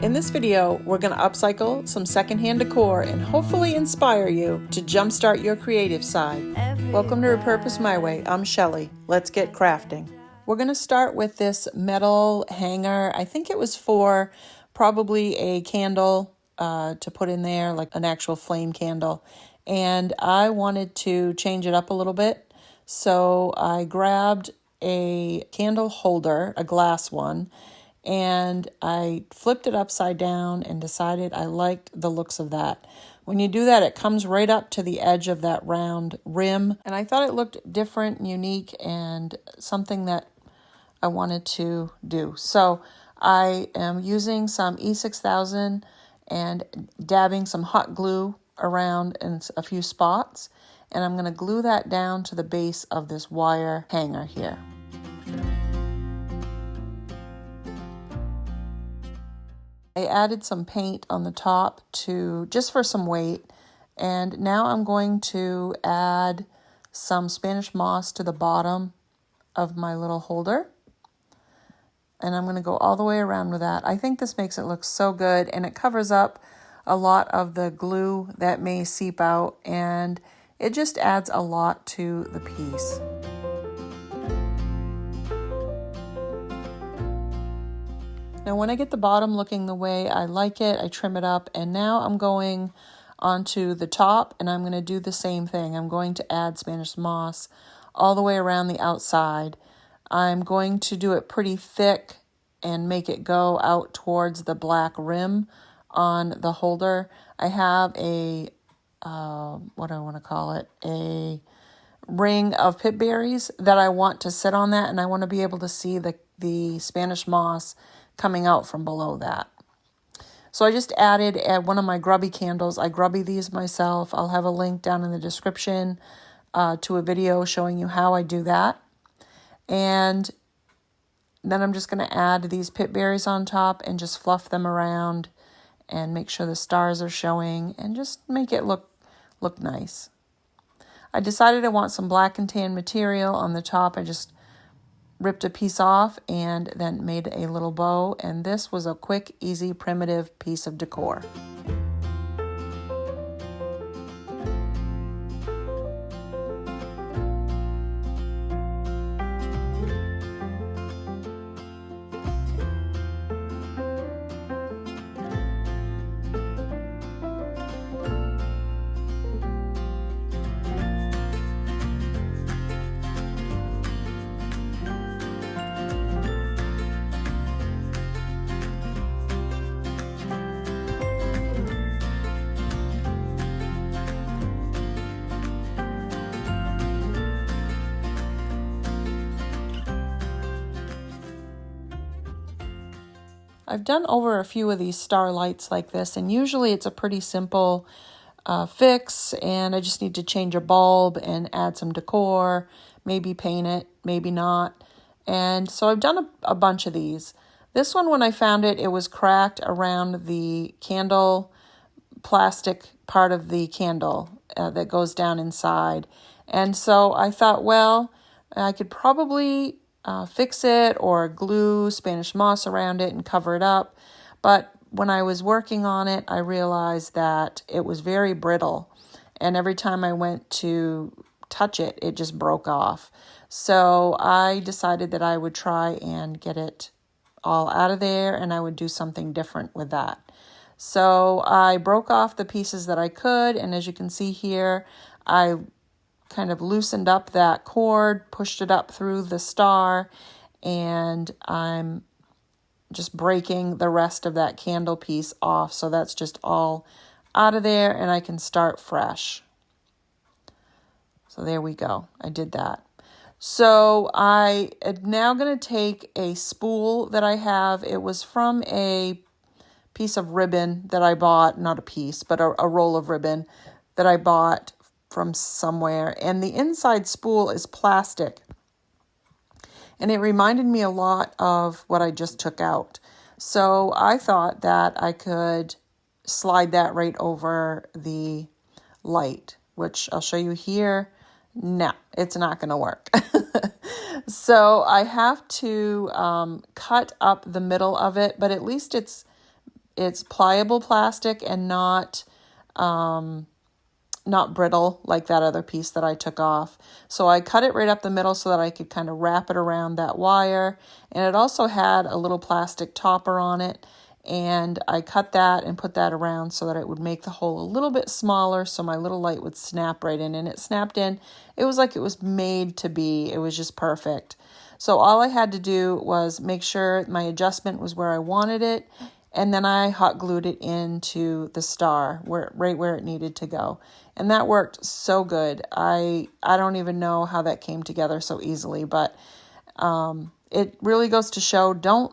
In this video, we're going to upcycle some secondhand decor and hopefully inspire you to jumpstart your creative side. Welcome to Repurpose My Way. I'm Shelly. Let's get crafting. We're going to start with this metal hanger. I think it was for probably a candle to put in there, like an actual flame candle. And I wanted to change it up a little bit. So I grabbed a candle holder, a glass one, and I flipped it upside down and decided I liked the looks of that. When you do that, it comes right up to the edge of that round rim, and I thought it looked different and unique and something that I wanted to do. So I am using some E6000 and dabbing some hot glue around in a few spots, and I'm going to glue that down to the base of this wire hanger here. I added some paint on the top just for some weight, and now I'm going to add some Spanish moss to the bottom of my little holder, and I'm going to go all the way around with that. I think this makes it look so good, and it covers up a lot of the glue that may seep out, and it just adds a lot to the piece. Now when I get the bottom looking the way I like it, I trim it up, and now I'm going onto the top and I'm going to do the same thing. I'm going to add Spanish moss all the way around the outside. I'm going to do it pretty thick and make it go out towards the black rim on the holder. I have a, what do I want to call it? A ring of pip berries that I want to sit on that, and I want to be able to see the Spanish moss coming out from below that. So I just added one of my grubby candles. I grubby these myself. I'll have a link down in the description to a video showing you how I do that. And then I'm just going to add these pip berries on top and just fluff them around and make sure the stars are showing and just make it look nice. I decided I want some black and tan material on the top. I just ripped a piece off and then made a little bow, and this was a quick, easy, primitive piece of decor. I've done over a few of these starlights like this, and usually it's a pretty simple fix, and I just need to change a bulb and add some decor, maybe paint it, maybe not. And so I've done a bunch of these. This one, when I found it, it was cracked around the candle plastic part of the candle that goes down inside. And so I thought, well, I could probably fix it or glue Spanish moss around it and cover it up. But when I was working on it, I realized that it was very brittle, and every time I went to touch it, it just broke off. So I decided that I would try and get it all out of there, and I would do something different with that. So I broke off the pieces that I could, and as you can see here, I kind of loosened up that cord, pushed it up through the star, and I'm just breaking the rest of that candle piece off. So that's just all out of there, and I can start fresh. So there we go. I did that. So I am now going to take a spool that I have. It was from a piece of ribbon that I bought, not a piece, but a roll of ribbon that I bought from somewhere, and the inside spool is plastic, and it reminded me a lot of what I just took out. So I thought that I could slide that right over the light, which I'll show you here. No, it's not going to work. So I have to cut up the middle of it, but at least it's it's pliable plastic and not brittle like that other piece that I took off. So I cut it right up the middle so that I could kind of wrap it around that wire. And it also had a little plastic topper on it. And I cut that and put that around so that it would make the hole a little bit smaller so my little light would snap right in. And it snapped in. It was like it was made to be. It was just perfect. So all I had to do was make sure my adjustment was where I wanted it. And then I hot glued it into the star right where it needed to go. And that worked so good. I don't even know how that came together so easily, but it really goes to show, don't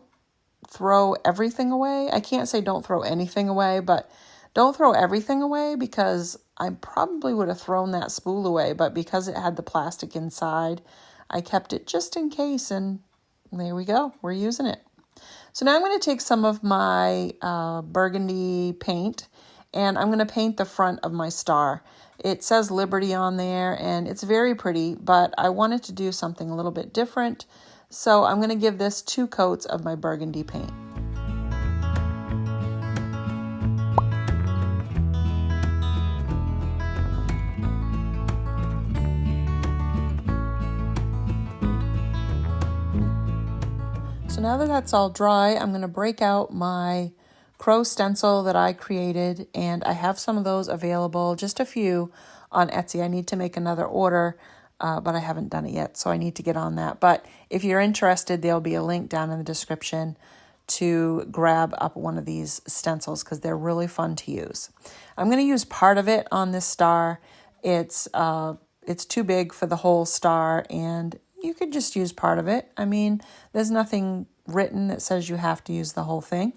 throw everything away. I can't say don't throw anything away, but don't throw everything away, because I probably would have thrown that spool away, but because it had the plastic inside, I kept it just in case, and there we go. We're using it. So now I'm going to take some of my burgundy paint, and I'm going to paint the front of my star. It says Liberty on there, and it's very pretty, but I wanted to do something a little bit different. So I'm going to give this 2 coats of my burgundy paint. So now that that's all dry, I'm going to break out my crow stencil that I created, and I have some of those available, just a few, on Etsy. I need to make another order, but I haven't done it yet, so I need to get on that. But if you're interested, there'll be a link down in the description to grab up one of these stencils, because they're really fun to use. I'm going to use part of it on this star. It's too big for the whole star, and you could just use part of it. I mean, there's nothing written that says you have to use the whole thing.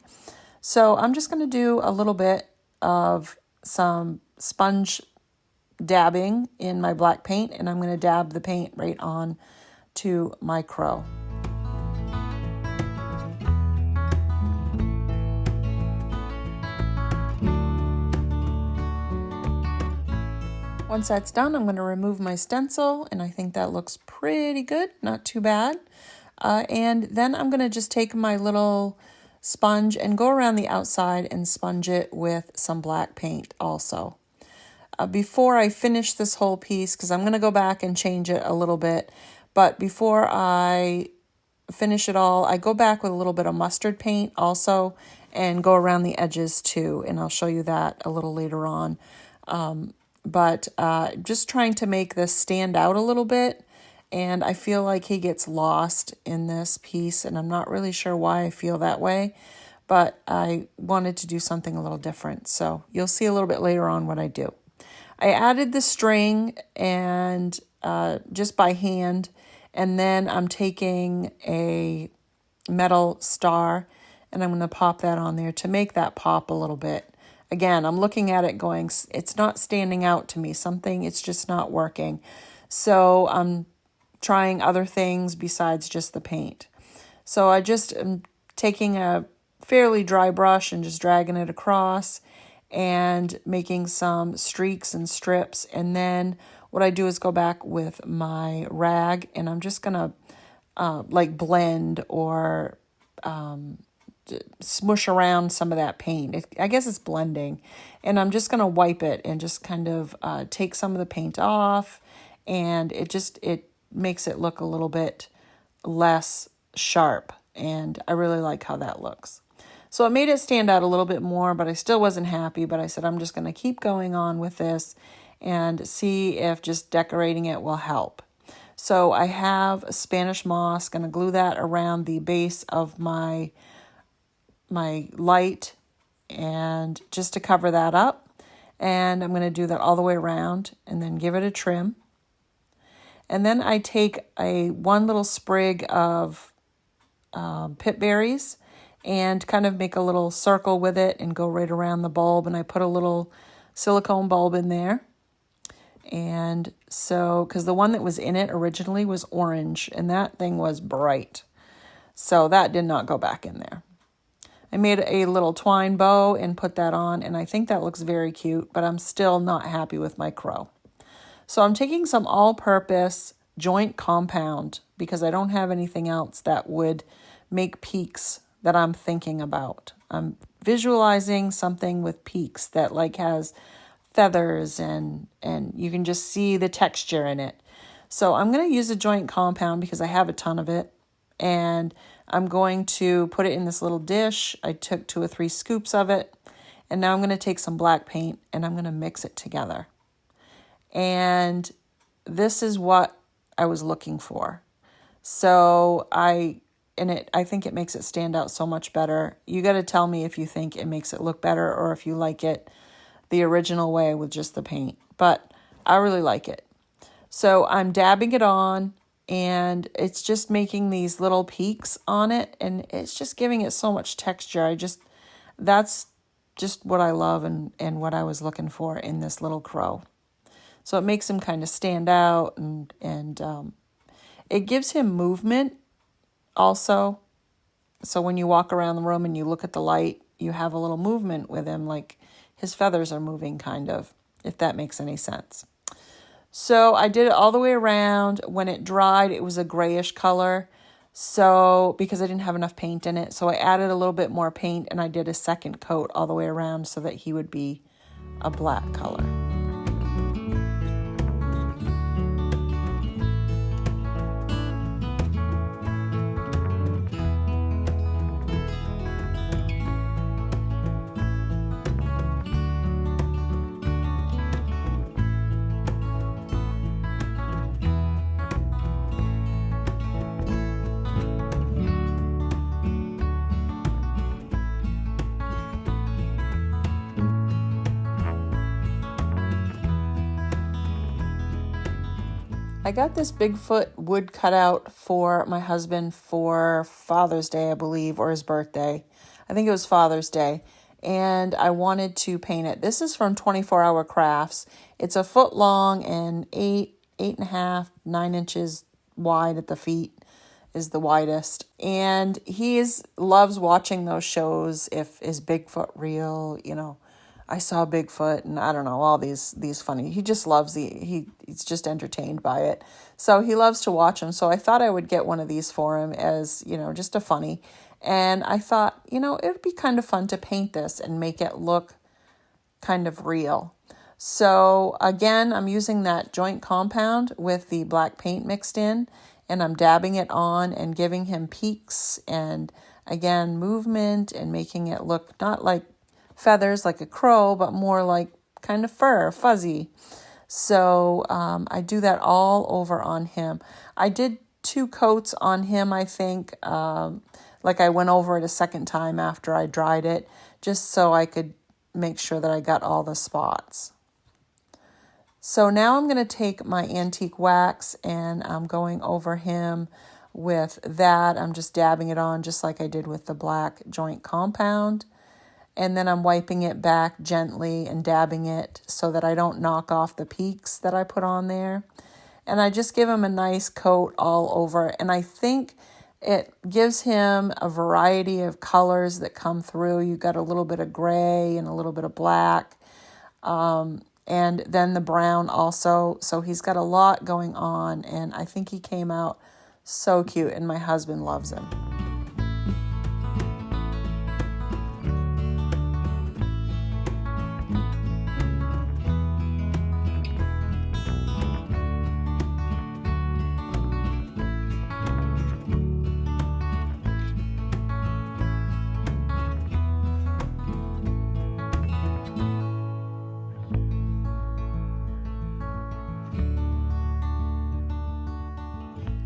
So I'm just going to do a little bit of some sponge dabbing in my black paint, and I'm going to dab the paint right on to my crow. Once that's done, I'm going to remove my stencil, and I think that looks pretty good, not too bad. And then I'm going to just take my little sponge and go around the outside and sponge it with some black paint also. Before I finish this whole piece, because I'm going to go back and change it a little bit, but before I finish it all, I go back with a little bit of mustard paint also and go around the edges too, and I'll show you that a little later on. But just trying to make this stand out a little bit, and I feel like he gets lost in this piece, and I'm not really sure why I feel that way, but I wanted to do something a little different, so you'll see a little bit later on what I do. I added the string and just by hand, and then I'm taking a metal star and I'm going to pop that on there to make that pop a little bit. Again, I'm looking at it going, it's not standing out to me. It's just not working. So I'm trying other things besides just the paint. So I just am taking a fairly dry brush and just dragging it across and making some streaks and strips. And then what I do is go back with my rag, and I'm just going to like blend or smush around some of that paint. I guess it's blending. And I'm just going to wipe it and just kind of take some of the paint off, and it makes it look a little bit less sharp, and I really like how that looks. So it made it stand out a little bit more, but I still wasn't happy, but I said I'm just going to keep going on with this and see if just decorating it will help. So I have Spanish moss, going to glue that around the base of my light, and just to cover that up. And I'm going to do that all the way around and then give it a trim. And then I take one little sprig of pip berries and kind of make a little circle with it and go right around the bulb. And I put a little silicone bulb in there. And so, because the one that was in it originally was orange, and that thing was bright. So that did not go back in there. I made a little twine bow and put that on, and I think that looks very cute, but I'm still not happy with my crow. So I'm taking some all-purpose joint compound because I don't have anything else that would make peaks that I'm thinking about. I'm visualizing something with peaks that like has feathers and you can just see the texture in it. So I'm going to use a joint compound because I have a ton of it. And I'm going to put it in this little dish. I took 2 or 3 scoops of it. And now I'm going to take some black paint and I'm going to mix it together. And this is what I was looking for. So I think it makes it stand out so much better. You got to tell me if you think it makes it look better or if you like it the original way with just the paint. But I really like it. So I'm dabbing it on and it's just making these little peaks on it and it's just giving it so much texture. That's just what I love and what I was looking for in this little crow. So it makes him kind of stand out and it gives him movement also. So when you walk around the room and you look at the light, you have a little movement with him, like his feathers are moving kind of, if that makes any sense. So I did it all the way around. When it dried, it was a grayish color. So because I didn't have enough paint in it, so I added a little bit more paint and I did a second coat all the way around so that he would be a black color. I got this Bigfoot wood cutout for my husband for Father's Day, I believe, or his birthday. I think it was Father's Day. And I wanted to paint it. This is from 24 Hour Crafts. It's 1 foot long and 8.5, 9 inches wide at the feet is the widest. And loves watching those shows. Is Bigfoot real? I saw Bigfoot and I don't know, all these funny. He just loves he's just entertained by it. So he loves to watch them. So I thought I would get one of these for him as, just a funny. And I thought, it would be kind of fun to paint this and make it look kind of real. So again, I'm using that joint compound with the black paint mixed in and I'm dabbing it on and giving him peaks and again, movement and making it look not like feathers like a crow, but more like kind of fur, fuzzy. So I do that all over on him. I did 2 coats on him, I think. Like I went over it a second time after I dried it, just so I could make sure that I got all the spots. So now I'm going to take my antique wax and I'm going over him with that. I'm just dabbing it on just like I did with the black joint compound. And then I'm wiping it back gently and dabbing it so that I don't knock off the peaks that I put on there. And I just give him a nice coat all over. And I think it gives him a variety of colors that come through. You got a little bit of gray and a little bit of black. And then the brown also. So he's got a lot going on. And I think he came out so cute. And my husband loves him.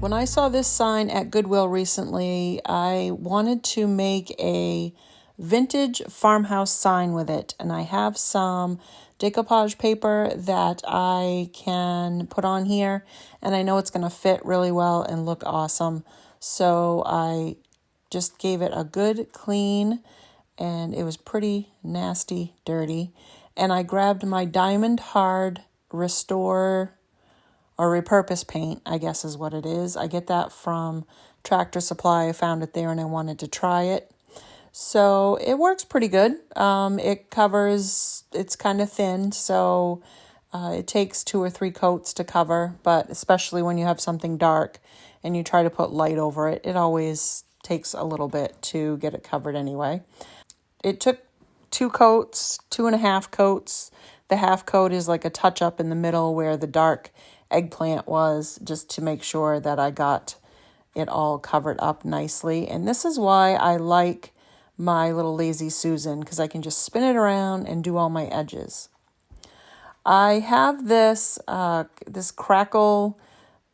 When I saw this sign at Goodwill recently, I wanted to make a vintage farmhouse sign with it. And I have some decoupage paper that I can put on here. And I know it's going to fit really well and look awesome. So I just gave it a good clean and it was pretty nasty, dirty. And I grabbed my Diamond Hard Restore or Repurposed paint, I guess is what it is. I get that from Tractor Supply. I found it there and I wanted to try it. So it works pretty good. It covers, it's kind of thin, so it takes 2 or 3 coats to cover, but especially when you have something dark and you try to put light over it, it always takes a little bit to get it covered anyway. it took 2 coats, 2.5 coats. The half coat is like a touch up in the middle where the dark eggplant was, just to make sure that I got it all covered up nicely. And this is why I like my little Lazy Susan, because I can just spin it around and do all my edges. I have this this Crackle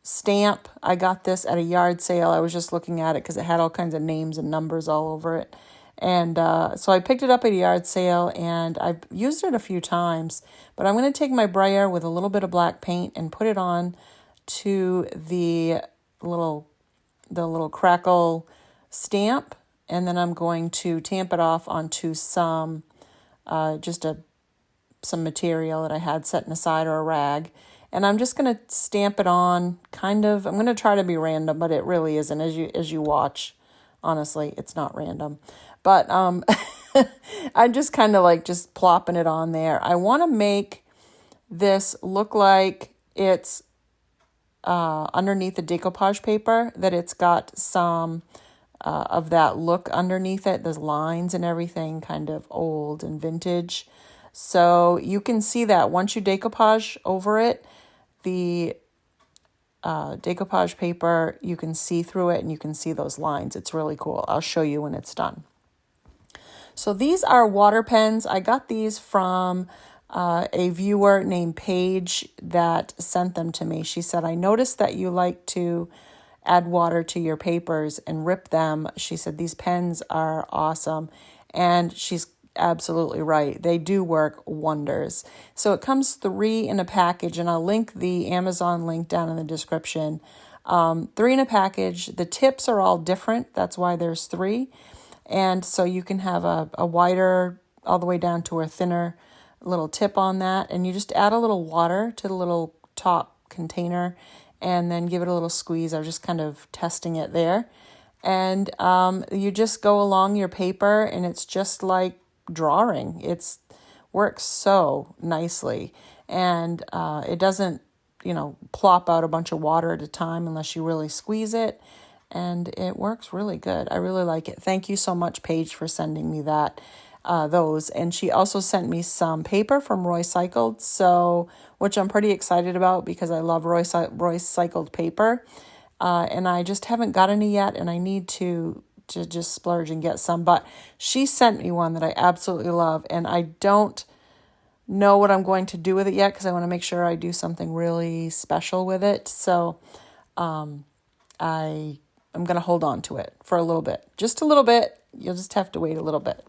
Stamp. I got this at a yard sale. I was just looking at it because it had all kinds of names and numbers all over it. And so I picked it up at a yard sale, and I've used it a few times. But I'm going to take my brayer with a little bit of black paint and put it on to the little Crackle Stamp. And then I'm going to tamp it off onto some some material that I had setting aside, or a rag. And I'm just going to stamp it on, kind of. I'm going to try to be random, but it really isn't. As you watch, honestly, it's not random. But I'm just kind of like just plopping it on there. I want to make this look like it's underneath the decoupage paper, that it's got some of that look underneath it. There's lines and everything, kind of old and vintage. So you can see that once you decoupage over it, the decoupage paper, you can see through it and you can see those lines. It's really cool. I'll show you when it's done. So these are water pens. I got these from a viewer named Paige that sent them to me. She said, I noticed that you like to add water to your papers and rip them. She said, these pens are awesome. And she's absolutely right. They do work wonders. So it comes 3 in a package, and I'll link the Amazon link down in the description. 3 in a package. The tips are all different. That's why there's 3. And so you can have a wider, all the way down to a thinner little tip on that. And you just add a little water to the little top container and then give it a little squeeze. I was just kind of testing it there. And you just go along your paper, and it's just like drawing. It works so nicely. And it doesn't, plop out a bunch of water at a time unless you really squeeze it. And it works really good. I really like it. Thank you so much, Paige, for sending me those. And she also sent me some paper from Recycled, which I'm pretty excited about because I love recycled paper. And I just haven't got any yet, and I need to just splurge and get some. But she sent me one that I absolutely love, and I don't know what I'm going to do with it yet because I want to make sure I do something really special with it. So I'm going to hold on to it for a little bit. Just a little bit. You'll just have to wait a little bit.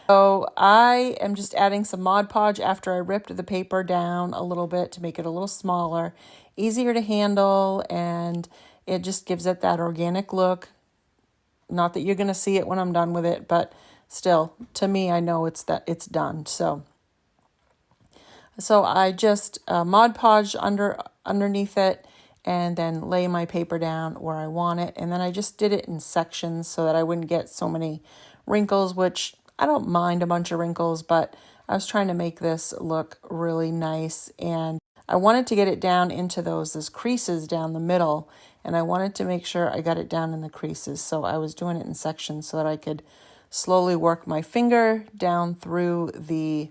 So I am just adding some Mod Podge after I ripped the paper down a little bit to make it a little smaller, easier to handle, and it just gives it that organic look. Not that you're going to see it when I'm done with it, but still, to me, I know it's done. So I just Mod Podge underneath it, and then lay my paper down where I want it. And then I just did it in sections so that I wouldn't get so many wrinkles, which I don't mind a bunch of wrinkles, but I was trying to make this look really nice. And I wanted to get it down into those creases down the middle, and I wanted to make sure I got it down in the creases. So I was doing it in sections so that I could slowly work my finger down through the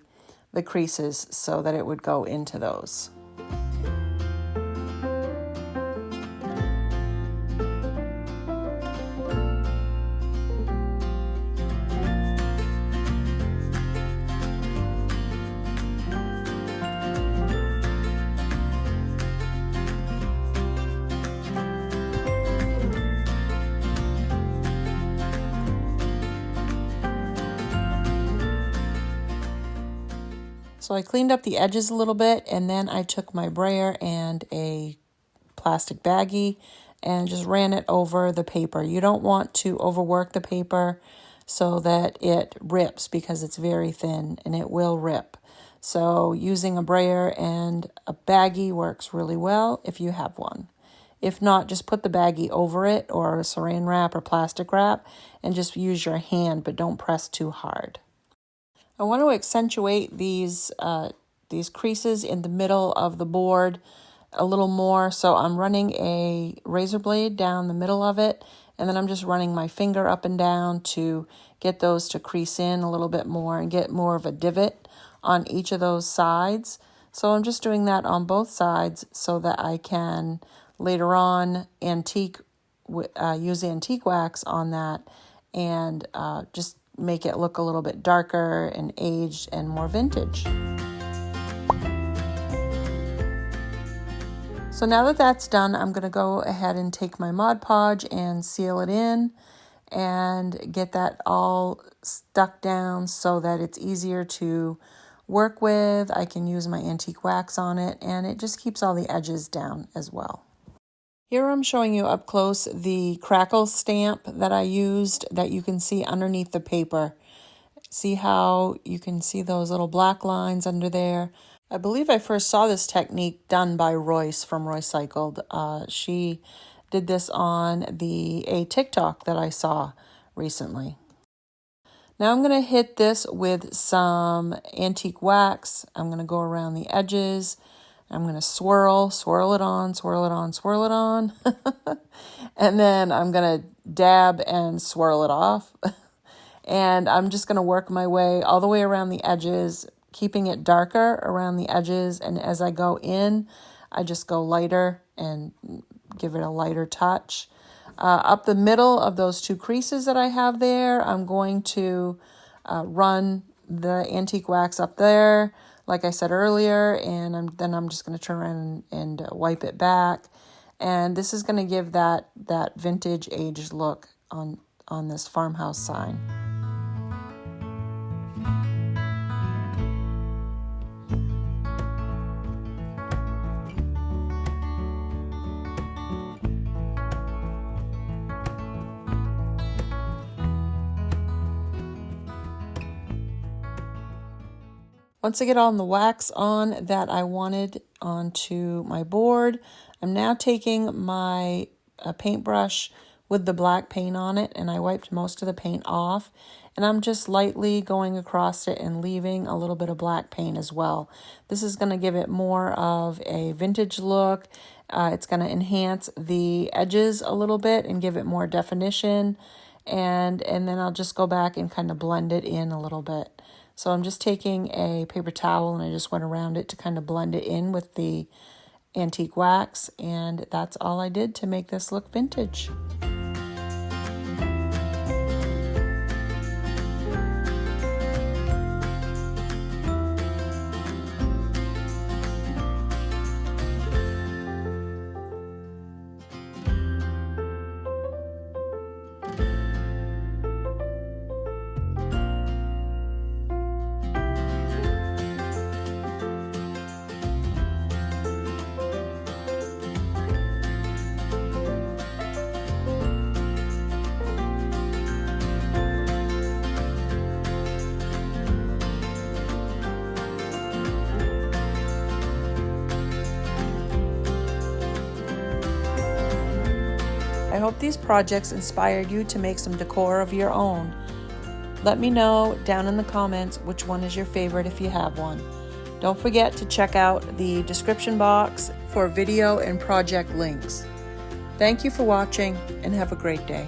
creases so that it would go into those. So I cleaned up the edges a little bit, and then I took my brayer and a plastic baggie and just ran it over the paper. You don't want to overwork the paper so that it rips, because it's very thin and it will rip. So using a brayer and a baggie works really well if you have one. If not, just put the baggie over it, or a saran wrap or plastic wrap, and just use your hand, but don't press too hard. I want to accentuate these creases in the middle of the board a little more. So I'm running a razor blade down the middle of it, and then I'm just running my finger up and down to get those to crease in a little bit more and get more of a divot on each of those sides. So I'm just doing that on both sides so that I can later on use antique wax on that and just make it look a little bit darker and aged and more vintage. So now that that's done, I'm going to go ahead and take my Mod Podge and seal it in and get that all stuck down so that it's easier to work with. I can use my antique wax on it, and it just keeps all the edges down as well. Here I'm showing you up close the Crackle Stamp that I used that you can see underneath the paper. See how you can see those little black lines under there? I believe I first saw this technique done by Royce from Upcycled. She did this on a TikTok that I saw recently. Now I'm going to hit this with some antique wax. I'm going to go around the edges. I'm going to swirl it on, swirl it on, swirl it on. And then I'm going to dab and swirl it off. And I'm just going to work my way all the way around the edges, keeping it darker around the edges. And as I go in, I just go lighter and give it a lighter touch. Up the middle of those two creases that I have there, I'm going to run the antique wax up there, like I said earlier, and then I'm just going to turn around and wipe it back. And this is going to give that vintage aged look on this farmhouse sign. Once I get all the wax on that I wanted onto my board, I'm now taking my paintbrush with the black paint on it, and I wiped most of the paint off, and I'm just lightly going across it and leaving a little bit of black paint as well. This is going to give it more of a vintage look. It's going to enhance the edges a little bit and give it more definition, and then I'll just go back and kind of blend it in a little bit. So I'm just taking a paper towel and I just went around it to kind of blend it in with the antique wax, and that's all I did to make this look vintage. I hope these projects inspired you to make some decor of your own. Let me know down in the comments which one is your favorite if you have one. Don't forget to check out the description box for video and project links. Thank you for watching and have a great day.